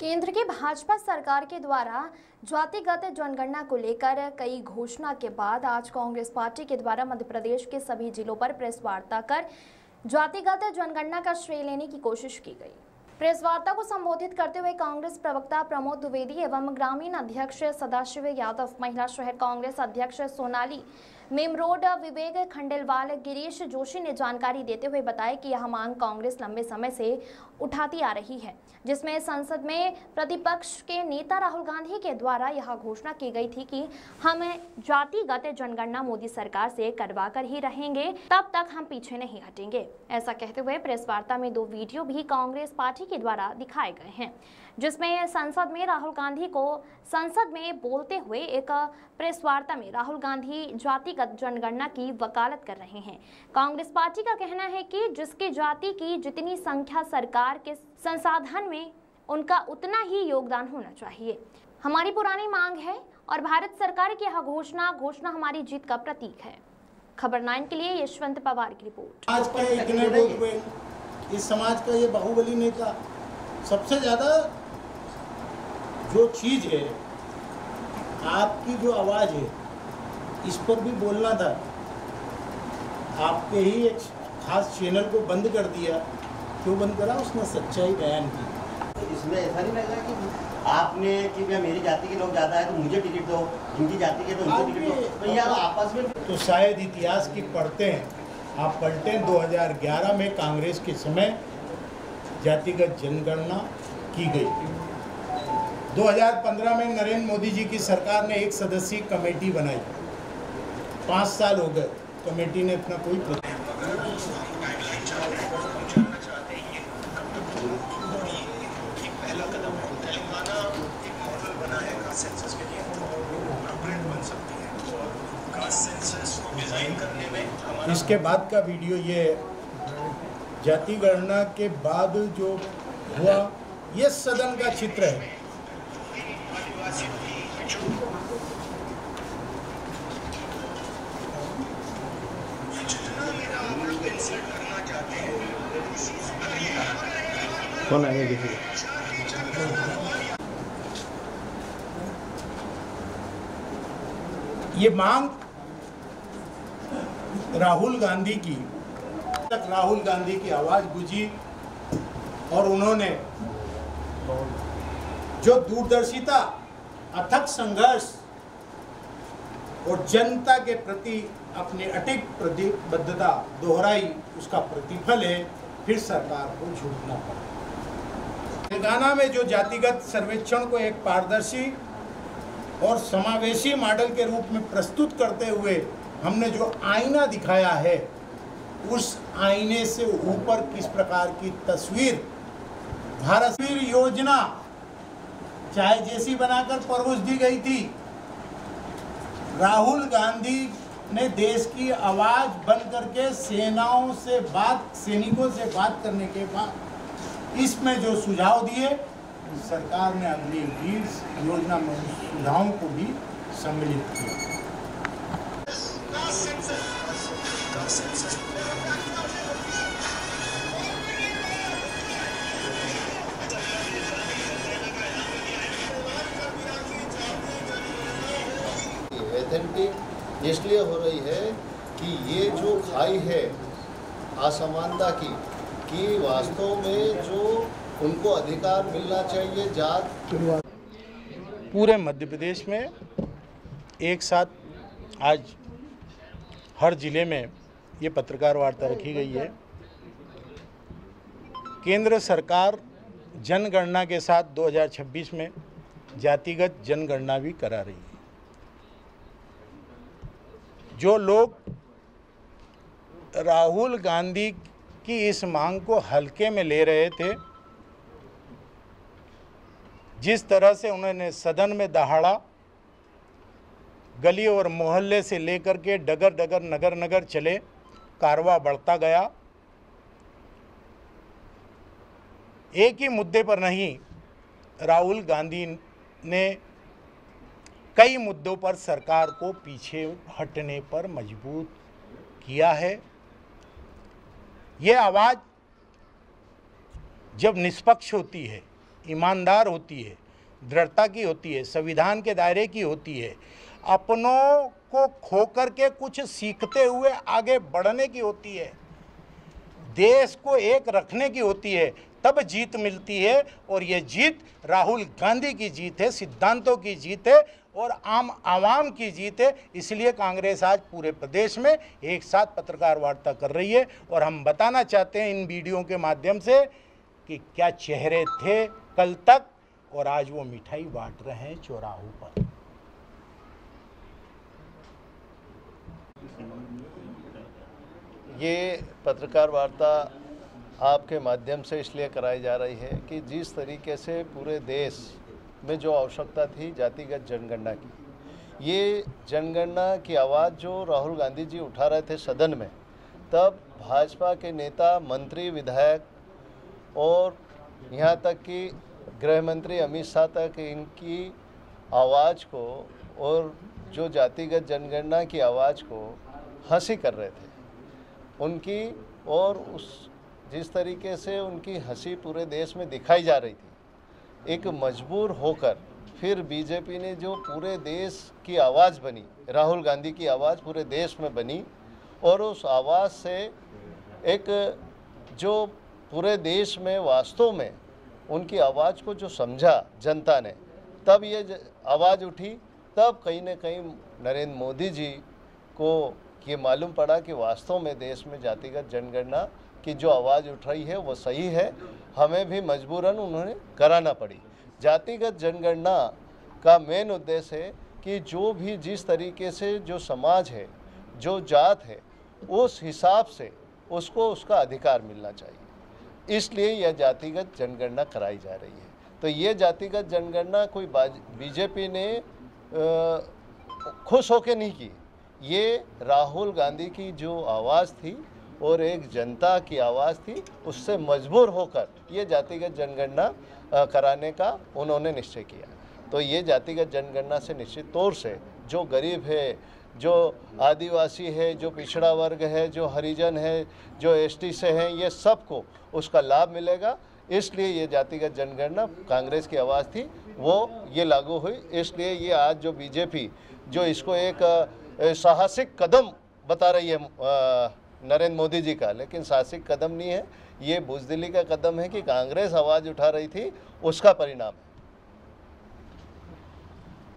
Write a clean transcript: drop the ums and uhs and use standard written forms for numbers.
केंद्र की भाजपा सरकार के द्वारा जातिगत जनगणना को लेकर कई घोषणा के बाद आज कांग्रेस पार्टी के द्वारा मध्य प्रदेश के सभी जिलों पर प्रेस वार्ता कर जातिगत जनगणना का श्रेय लेने की कोशिश की गई। प्रेस वार्ता को संबोधित करते हुए कांग्रेस प्रवक्ता प्रमोद द्विवेदी एवं ग्रामीण अध्यक्ष सदाशिव यादव, महिला शहर कांग्रेस अध्यक्ष सोनाली मेमरोड, विवेक खंडेलवाल, गिरीश जोशी ने जानकारी देते हुए बताया कि यह मांग कांग्रेस लंबे समय से उठाती आ रही है, जिसमें संसद में प्रतिपक्ष के नेता राहुल गांधी के द्वारा यह घोषणा की गई थी कि हम जातिगत जनगणना मोदी सरकार से करवा कर ही रहेंगे, तब तक हम पीछे नहीं हटेंगे। ऐसा कहते हुए प्रेस वार्ता में 2 वीडियो भी कांग्रेस पार्टी के द्वारा दिखाए गए हैं, जिसमें संसद में राहुल गांधी को संसद में बोलते हुए एक प्रेस वार्ता में राहुल गांधी जातिगत जनगणना की वकालत कर रहे हैं। कांग्रेस पार्टी का कहना है कि जिसकी जाति की जितनी संख्या सरकार के संसाधन में उनका उतना ही योगदान होना चाहिए। हमारी पुरानी मांग है और भारत सरकार की यह घोषणा हमारी जीत का प्रतीक है। खबर 9 के लिए यशवंत पवार की रिपोर्ट। आज के इतने लोग हुए, इस समाज का ये बाहुबली नेता, सबसे ज्यादा जो चीज है, आपकी जो आवाज है, इस पर भी बोलना था। आपके ही एक खास चैनल को बंद कर दिया। क्यों बंद करा? उसने सच्चाई बयान की। इसमें ऐसा नहीं लग रहा कि आपने कि भैया मेरी जाति के लोग ज़्यादा है तो मुझे टिकट दो, इनकी जाति के तो इनको टिकट दो, तो यार आपस में तो शायद इतिहास की पढ़ते हैं आप, पलटें 2011 में कांग्रेस के समय जातिगत जनगणना की गई। 2015 में नरेंद्र मोदी जी की सरकार ने 1 सदस्यीय कमेटी बनाई। 5 साल हो गए, कमेटी ने अपना कोई इसके बाद का वीडियो ये जाति गणना के बाद जो हुआ, ये सदन का चित्र है। कौन आएगा? ये मांग राहुल गांधी की, तक राहुल गांधी की आवाज गूंजी और उन्होंने जो दूरदर्शिता, अथक संघर्ष और जनता के प्रति अपनी अटूट प्रतिबद्धता दोहराई, उसका प्रतिफल है फिर सरकार को झुकना पड़ा। तेलंगाना में जो जातिगत सर्वेक्षण को एक पारदर्शी और समावेशी मॉडल के रूप में प्रस्तुत करते हुए हमने जो आईना दिखाया है, उस आईने से ऊपर किस प्रकार की तस्वीर भारत योजना चाहे जैसी बनाकर परोस दी गई थी, राहुल गांधी ने देश की आवाज बन करके सैनिकों से बात करने के बाद इसमें जो सुझाव दिए, सरकार ने अगली योजना में सुझावों को भी सम्मिलित किया। ऑथेंटिक इसलिए हो रही है कि ये जो खाई है असमानता की, कि वास्तव में जो उनको अधिकार मिलना चाहिए जात। पूरे मध्य प्रदेश में एक साथ आज हर जिले में ये पत्रकार वार्ता रखी गई है। केंद्र सरकार जनगणना के साथ 2026 में जातिगत जनगणना भी करा रही है। जो लोग राहुल गांधी की इस मांग को हल्के में ले रहे थे, जिस तरह से उन्होंने सदन में दहाड़ा, गली और मोहल्ले से लेकर के डगर डगर नगर नगर चले, कारवां बढ़ता गया। एक ही मुद्दे पर नहीं, राहुल गांधी ने कई मुद्दों पर सरकार को पीछे हटने पर मजबूर किया है। ये आवाज़ जब निष्पक्ष होती है, ईमानदार होती है, दृढ़ता की होती है, संविधान के दायरे की होती है, अपनों को खो करके कुछ सीखते हुए आगे बढ़ने की होती है, देश को एक रखने की होती है, तब जीत मिलती है। और ये जीत राहुल गांधी की जीत है, सिद्धांतों की जीत है और आम आवाम की जीत है। इसलिए कांग्रेस आज पूरे प्रदेश में एक साथ पत्रकार वार्ता कर रही है और हम बताना चाहते हैं इन वीडियो के माध्यम से कि क्या चेहरे थे कल तक और आज वो मिठाई बांट रहे हैं चौराहों पर। ये पत्रकार वार्ता आपके माध्यम से इसलिए कराई जा रही है कि जिस तरीके से पूरे देश में जो आवश्यकता थी जातिगत जनगणना की, ये जनगणना की आवाज़ जो राहुल गांधी जी उठा रहे थे सदन में, तब भाजपा के नेता, मंत्री, विधायक और यहाँ तक कि गृह मंत्री अमित शाह तक इनकी आवाज़ को और जो जातिगत जनगणना की आवाज़ को हंसी कर रहे थे उनकी, और उस जिस तरीके से उनकी हंसी पूरे देश में दिखाई जा रही थी, एक मजबूर होकर फिर बीजेपी ने जो पूरे देश की आवाज़ बनी, राहुल गांधी की आवाज़ पूरे देश में बनी और उस आवाज़ से एक जो पूरे देश में वास्तव में उनकी आवाज़ को जो समझा जनता ने, तब ये आवाज़ उठी, तब कहीं न कहीं नरेंद्र मोदी जी को ये मालूम पड़ा कि वास्तव में देश में जातिगत जनगणना की जो आवाज़ उठ रही है वो सही है, हमें भी मजबूरन उन्होंने कराना पड़ी। जातिगत जनगणना का मेन उद्देश्य है कि जो भी जिस तरीके से जो समाज है, जो जात है, उस हिसाब से उसको उसका अधिकार मिलना चाहिए, इसलिए यह जातिगत जनगणना कराई जा रही है। तो ये जातिगत जनगणना कोई बीजेपी ने खुश होकर नहीं की, ये राहुल गांधी की जो आवाज़ थी और एक जनता की आवाज़ थी, उससे मजबूर होकर ये जातिगत जनगणना कराने का उन्होंने निश्चय किया। तो ये जातिगत जनगणना से निश्चित तौर से जो गरीब है, जो आदिवासी है, जो पिछड़ा वर्ग है, जो हरिजन है, जो एसटी से हैं, ये सबको उसका लाभ मिलेगा। इसलिए ये जातिगत जनगणना कांग्रेस की आवाज़ थी, वो ये लागू हुई। इसलिए ये आज जो बीजेपी जो इसको एक साहसिक कदम बता रही है नरेंद्र मोदी जी का, लेकिन साहसिक कदम नहीं है, ये बुज़दिली का कदम है कि कांग्रेस आवाज़ उठा रही थी, उसका परिणाम है।